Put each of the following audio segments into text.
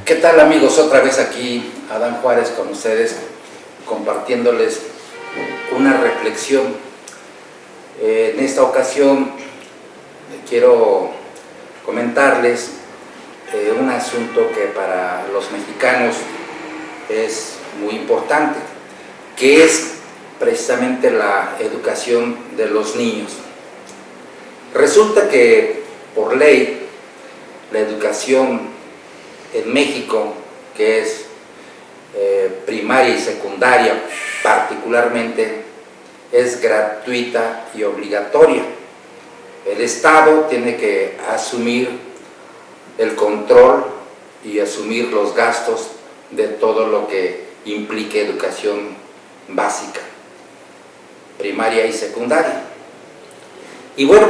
¿Qué tal, amigos? Otra vez aquí Adán Juárez con ustedes, compartiéndoles una reflexión. En esta ocasión quiero comentarles un asunto que para los mexicanos es muy importante, que es precisamente la educación de los niños. Resulta que por ley la educación en México, que es primaria y secundaria particularmente, es gratuita y obligatoria. El Estado tiene que asumir el control y asumir los gastos de todo lo que implique educación básica, primaria y secundaria. Y bueno,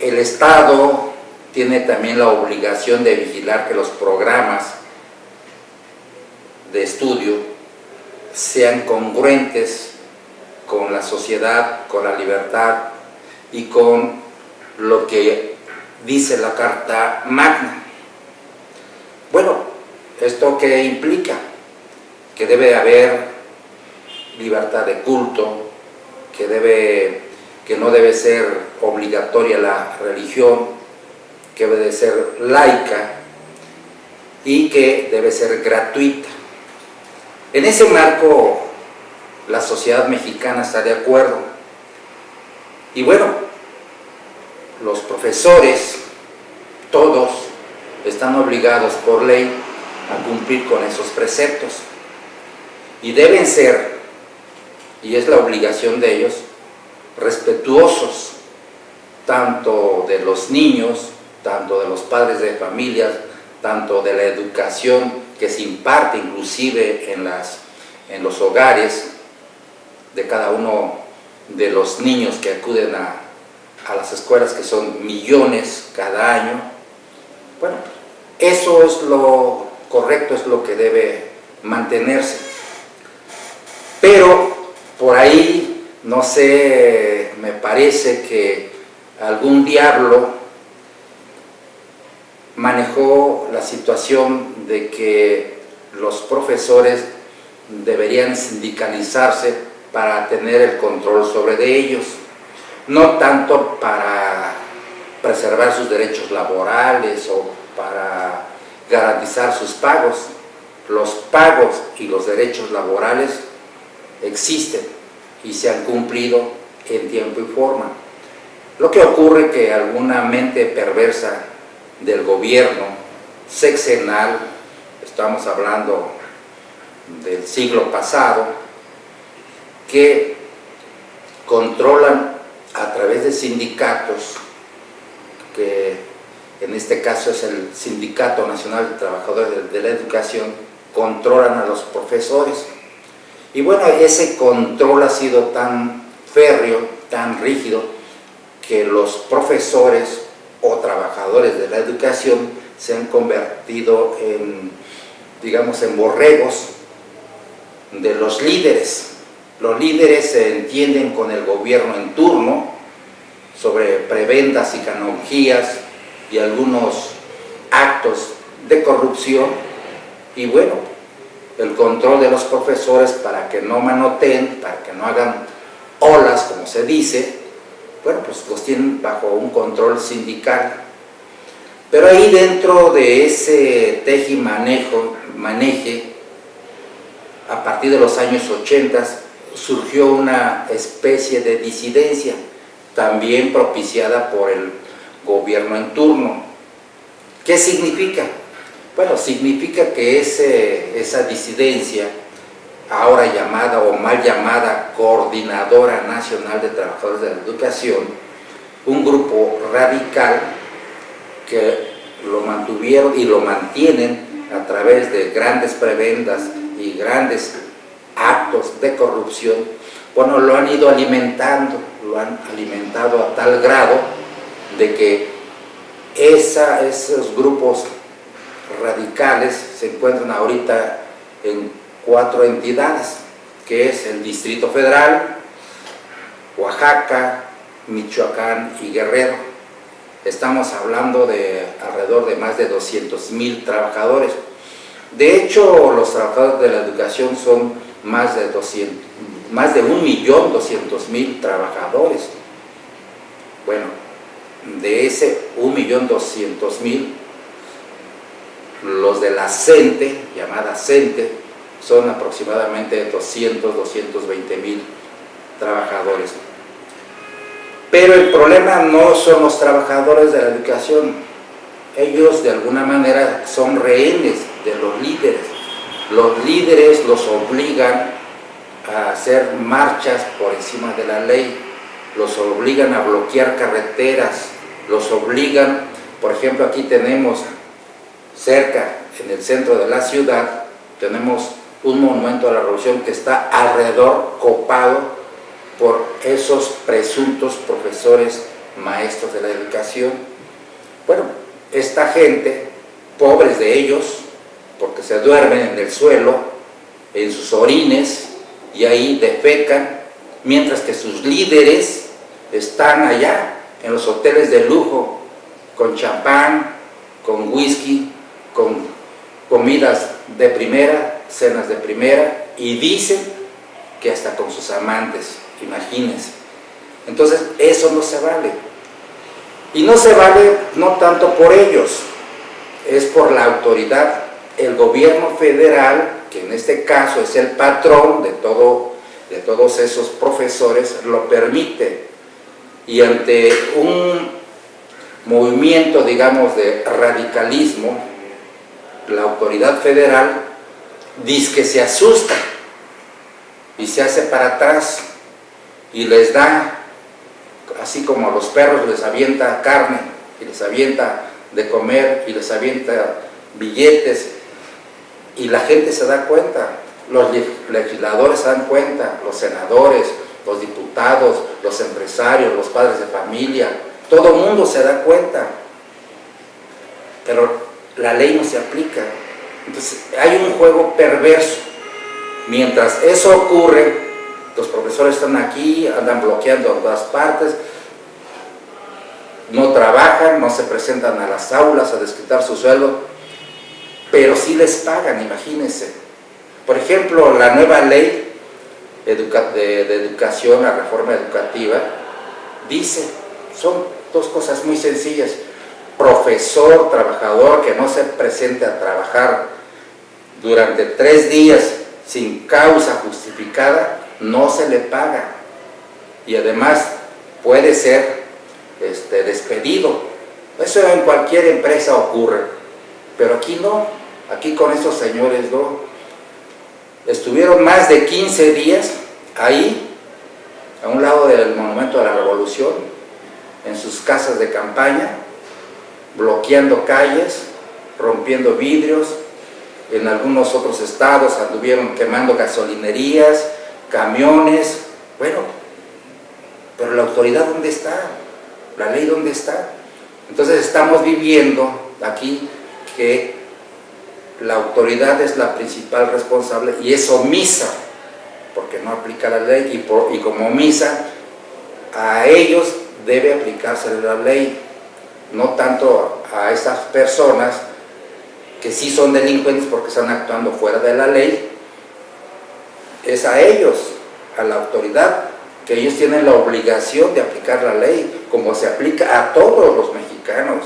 el Estado tiene también la obligación de vigilar que los programas de estudio sean congruentes con la sociedad, con la libertad y con lo que dice la Carta Magna. Bueno, ¿esto qué implica? Que debe haber libertad de culto, que no debe ser obligatoria la religión, que debe de ser laica y que debe ser gratuita. En ese marco, la sociedad mexicana está de acuerdo. Y bueno, los profesores, todos, están obligados por ley a cumplir con esos preceptos. Y deben ser, y es la obligación de ellos, respetuosos tanto de los niños, tanto de los padres de familias, tanto de la educación que se imparte inclusive en los hogares de cada uno de los niños que acuden a las escuelas, que son millones cada año. Bueno, eso es lo correcto, es lo que debe mantenerse. Pero por ahí, no sé, me parece que algún diablo manejó la situación de que los profesores deberían sindicalizarse para tener el control sobre de ellos, no tanto para preservar sus derechos laborales o para garantizar sus pagos. Los pagos y los derechos laborales existen y se han cumplido en tiempo y forma. Lo que ocurre es que alguna mente perversa del gobierno sexenal, estamos hablando del siglo pasado, que controlan a través de sindicatos, que en este caso es el Sindicato Nacional de Trabajadores de la Educación, controlan a los profesores. Y bueno, ese control ha sido tan férreo, tan rígido, que los profesores o trabajadores de la educación se han convertido en, digamos, en borregos de los líderes. Los líderes se entienden con el gobierno en turno sobre prebendas y canonjías y algunos actos de corrupción, y bueno, el control de los profesores para que no manoteen, para que no hagan olas, como se dice, bueno, pues los tienen bajo un control sindical. Pero ahí dentro de ese tejimaneje, a partir de los años 80, surgió una especie de disidencia, también propiciada por el gobierno en turno. ¿Qué significa? Bueno, significa que esa disidencia, ahora llamada o mal llamada Coordinadora Nacional de Trabajadores de la Educación, un grupo radical que lo mantuvieron y lo mantienen a través de grandes prebendas y grandes actos de corrupción, bueno, lo han ido alimentando, lo han alimentado a tal grado de que esos grupos radicales se encuentran ahorita en 4 entidades, que es el Distrito Federal, Oaxaca, Michoacán y Guerrero. Estamos hablando de alrededor de más de 200,000 trabajadores. De hecho, los trabajadores de la educación son más de 1.200.000 trabajadores. Bueno, de ese 1.200.000, los de la CENTE, llamada CENTE, son aproximadamente 220.000 trabajadores. Pero el problema no son los trabajadores de la educación. Ellos de alguna manera son rehenes de los líderes. Los líderes los obligan a hacer marchas por encima de la ley, los obligan a bloquear carreteras, los obligan, por ejemplo, aquí tenemos cerca, en el centro de la ciudad, tenemos un monumento a la Revolución que está alrededor copado por esos presuntos profesores maestros de la educación. Bueno, esta gente, pobres de ellos, porque se duermen en el suelo, en sus orines, y ahí defecan, mientras que sus líderes están allá, en los hoteles de lujo, con champán, con whisky, con comidas de primera, cenas de primera, y dicen que hasta con sus amantes, imagínense. Entonces, eso no se vale. Y no se vale no tanto por ellos, es por la autoridad. El gobierno federal, que en este caso es el patrón de todos esos profesores, lo permite. Y ante un movimiento, digamos, de radicalismo, la autoridad federal dice que se asusta y se hace para atrás y les da, así como a los perros les avienta carne y les avienta de comer y les avienta billetes, y la gente se da cuenta, los legisladores se dan cuenta, los senadores, los diputados, los empresarios, los padres de familia, todo el mundo se da cuenta, pero la ley no se aplica. Entonces hay un juego perverso. Mientras eso ocurre, los profesores están aquí, andan bloqueando en todas partes, no trabajan, no se presentan a las aulas a desquitar su sueldo, pero sí les pagan, imagínense. Por ejemplo, la nueva ley de educación, la reforma educativa, dice, son dos cosas muy sencillas: profesor, trabajador que no se presente a trabajar durante 3 días sin causa justificada, no se le paga, y además puede ser despedido. Eso en cualquier empresa ocurre, pero aquí no. Aquí con estos señores no. Estuvieron más de 15 días ahí, a un lado del Monumento a la Revolución, en sus casas de campaña, bloqueando calles, rompiendo vidrios. En algunos otros estados anduvieron quemando gasolinerías, camiones. Bueno, pero la autoridad, ¿dónde está? ¿La ley dónde está? Entonces estamos viviendo aquí que la autoridad es la principal responsable y es omisa, porque no aplica la ley, y como omisa, a ellos debe aplicarse la ley, no tanto a esas personas que sí son delincuentes porque están actuando fuera de la ley. Es a ellos, a la autoridad, que ellos tienen la obligación de aplicar la ley, como se aplica a todos los mexicanos.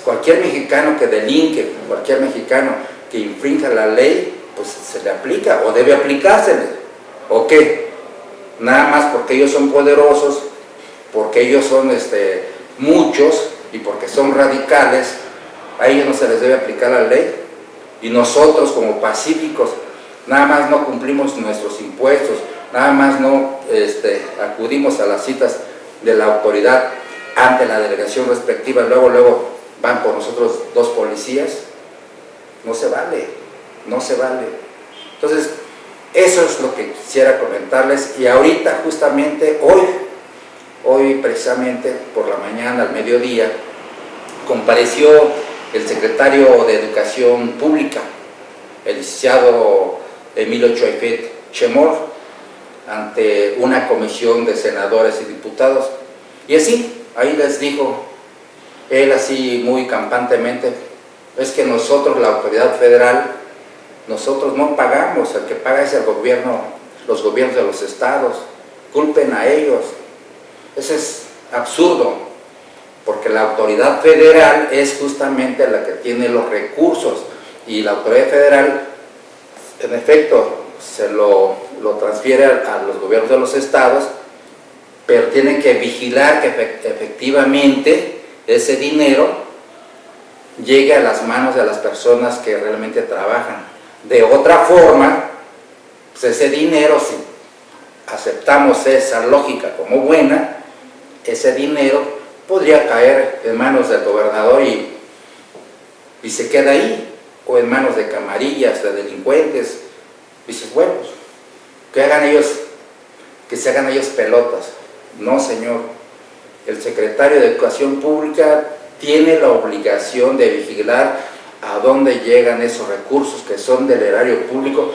Cualquier mexicano que delinque, cualquier mexicano que infrinja la ley, pues se le aplica, o debe aplicársele. ¿O qué? Nada más porque ellos son poderosos, porque ellos son muchos, y porque son radicales, a ellos no se les debe aplicar la ley. Y nosotros, como pacíficos, nada más no cumplimos nuestros impuestos, nada más no acudimos a las citas de la autoridad ante la delegación respectiva, luego van por nosotros 2 policías. No se vale, no se vale. Entonces, eso es lo que quisiera comentarles. Y ahorita, justamente, hoy precisamente por la mañana, al mediodía, compareció el secretario de Educación Pública, el licenciado Emilio Choifet Chemor, ante una comisión de senadores y diputados. Y así, ahí les dijo, él así muy campantemente, Es que nosotros, la autoridad federal, nosotros no pagamos, el que paga es el gobierno, los gobiernos de los estados, culpen a ellos. Eso es absurdo, porque la autoridad federal es justamente la que tiene los recursos, y la autoridad federal, en efecto, se lo transfiere a los gobiernos de los estados, pero tienen que vigilar que efectivamente ese dinero llegue a las manos de las personas que realmente trabajan. De otra forma, pues ese dinero, si aceptamos esa lógica como buena, ese dinero podría caer en manos del gobernador y se queda ahí, o en manos de camarillas, de delincuentes. Dices, bueno, que se hagan ellos pelotas. No, señor. El secretario de Educación Pública tiene la obligación de vigilar a dónde llegan esos recursos que son del erario público,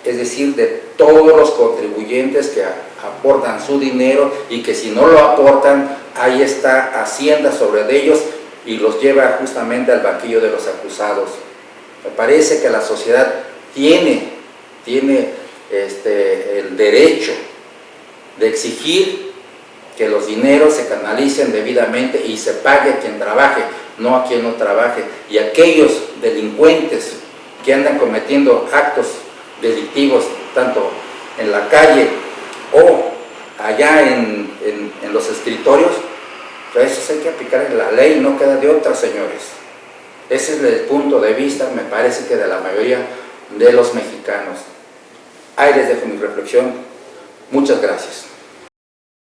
es decir, de todos los contribuyentes que aportan su dinero, y que si no lo aportan, ahí está Hacienda sobre de ellos y los lleva justamente al banquillo de los acusados. Me parece que la sociedad tiene el derecho de exigir que los dineros se canalicen debidamente y se pague a quien trabaje, no a quien no trabaje. Y aquellos delincuentes que andan cometiendo actos delictivos, tanto en la calle o allá en los escritorios, pues a esos hay que aplicar la ley, no queda de otra, señores. Ese es el punto de vista, me parece, que de la mayoría de los mexicanos. Ahí les dejo mi reflexión. Muchas gracias.